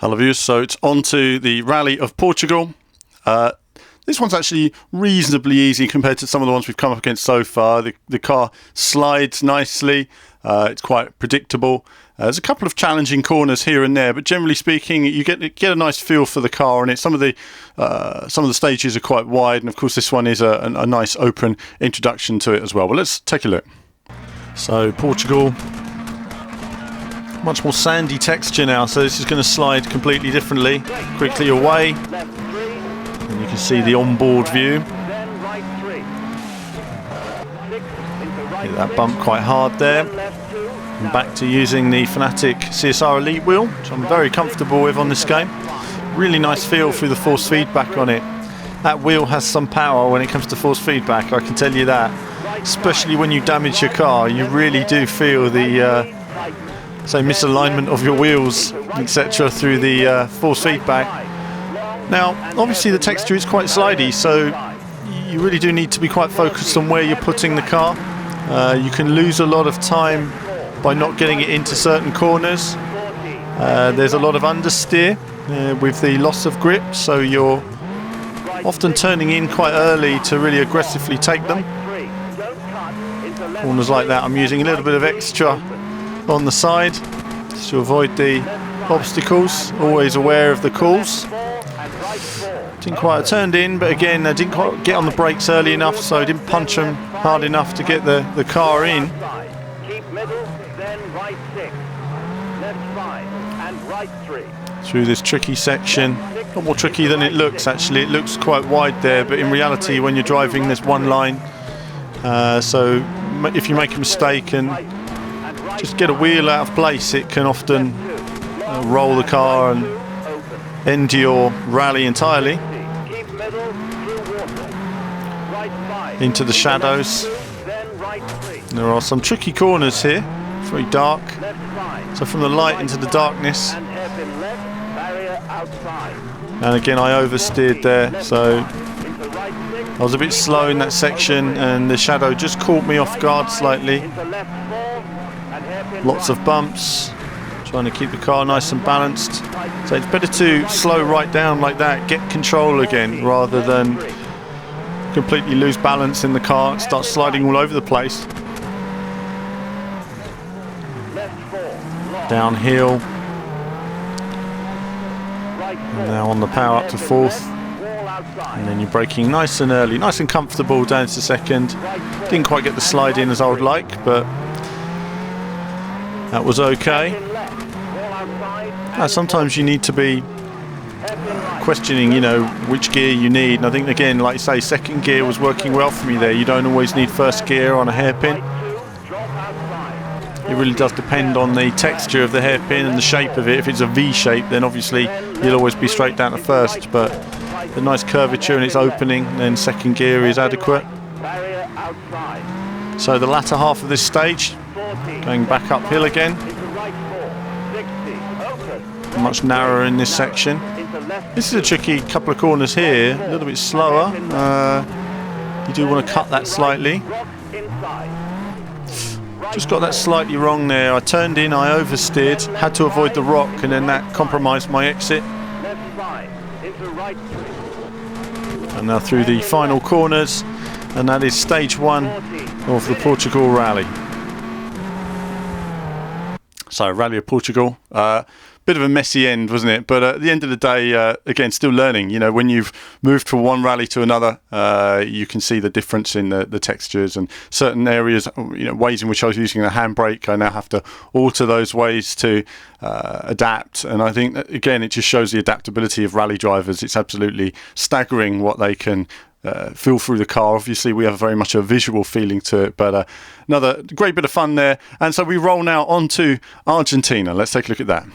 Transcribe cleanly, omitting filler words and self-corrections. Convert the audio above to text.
Hello viewers, so it's on to the Rally of Portugal. This one's actually reasonably easy compared to some of the ones we've come up against so far. The car slides nicely, it's quite predictable. There's a couple of challenging corners here and there, but generally speaking you get a nice feel for the car, and some of the stages are quite wide, and of course this one is a nice open introduction to it as well. But let's take a look. So Portugal, much more sandy texture now, so this is going to slide completely differently. Quickly away, and you can see the onboard view. Hit that bump quite hard there. And back to using the Fanatic CSR Elite wheel, which I'm very comfortable with on this game. Really nice feel through the force feedback on it. That wheel has some power when it comes to force feedback, I can tell you that. Especially when you damage your car, you really do feel the say misalignment of your wheels, etc. through the force feedback. Now obviously the texture is quite slidey, so you really do need to be quite focused on where you're putting the car. You can lose a lot of time by not getting it into certain corners. There's a lot of understeer with the loss of grip, so you're often turning in quite early to really aggressively take them. Corners like that I'm using a little bit of extra on the side to avoid the obstacles, always aware of the calls. Didn't quite turned in, but again I didn't quite get on the brakes early enough, so I didn't punch them hard enough to get the car in. Through this tricky section, a lot more tricky than it looks actually. It looks quite wide there, but in reality when you're driving there's one line, so if you make a mistake and just get a wheel out of place, it can often roll the car and end your rally entirely. Into the shadows. There are some tricky corners here, it's very dark, so from the light into the darkness. And again I oversteered there, so I was a bit slow in that section and the shadow just caught me off guard slightly. Lots of bumps, trying to keep the car nice and balanced. So it's better to slow right down like that, get control again, rather than completely lose balance in the car and start sliding all over the place. Downhill. And now on the power up to fourth. And then you're braking nice and early, nice and comfortable down to second. Didn't quite get the slide in as I would like, but that was okay. Sometimes you need to be questioning, which gear you need. And I think, again, like you say, second gear was working well for me there. You don't always need first gear on a hairpin. It really does depend on the texture of the hairpin and the shape of it. If it's a V shape, then obviously you'll always be straight down to first. But the nice curvature and its opening, then second gear is adequate. So the latter half of this stage, going back uphill again, much narrower in this section. This is a tricky couple of corners here, a little bit slower. You do want to cut that slightly. Just got that slightly wrong there. I turned in, I oversteered, had to avoid the rock, and then that compromised my exit. And now through the final corners, and that is stage one of the Portugal Rally. So, Rally of Portugal. Bit of a messy end, wasn't it? But at the end of the day, again, still learning. When you've moved from one rally to another, you can see the difference in the textures and certain areas, ways in which I was using the handbrake. I now have to alter those ways to adapt. And I think, again, it just shows the adaptability of rally drivers. It's absolutely staggering what they can feel through the car. Obviously we have very much a visual feeling to it, but another great bit of fun there. And so we roll now on to Argentina. Let's take a look at that.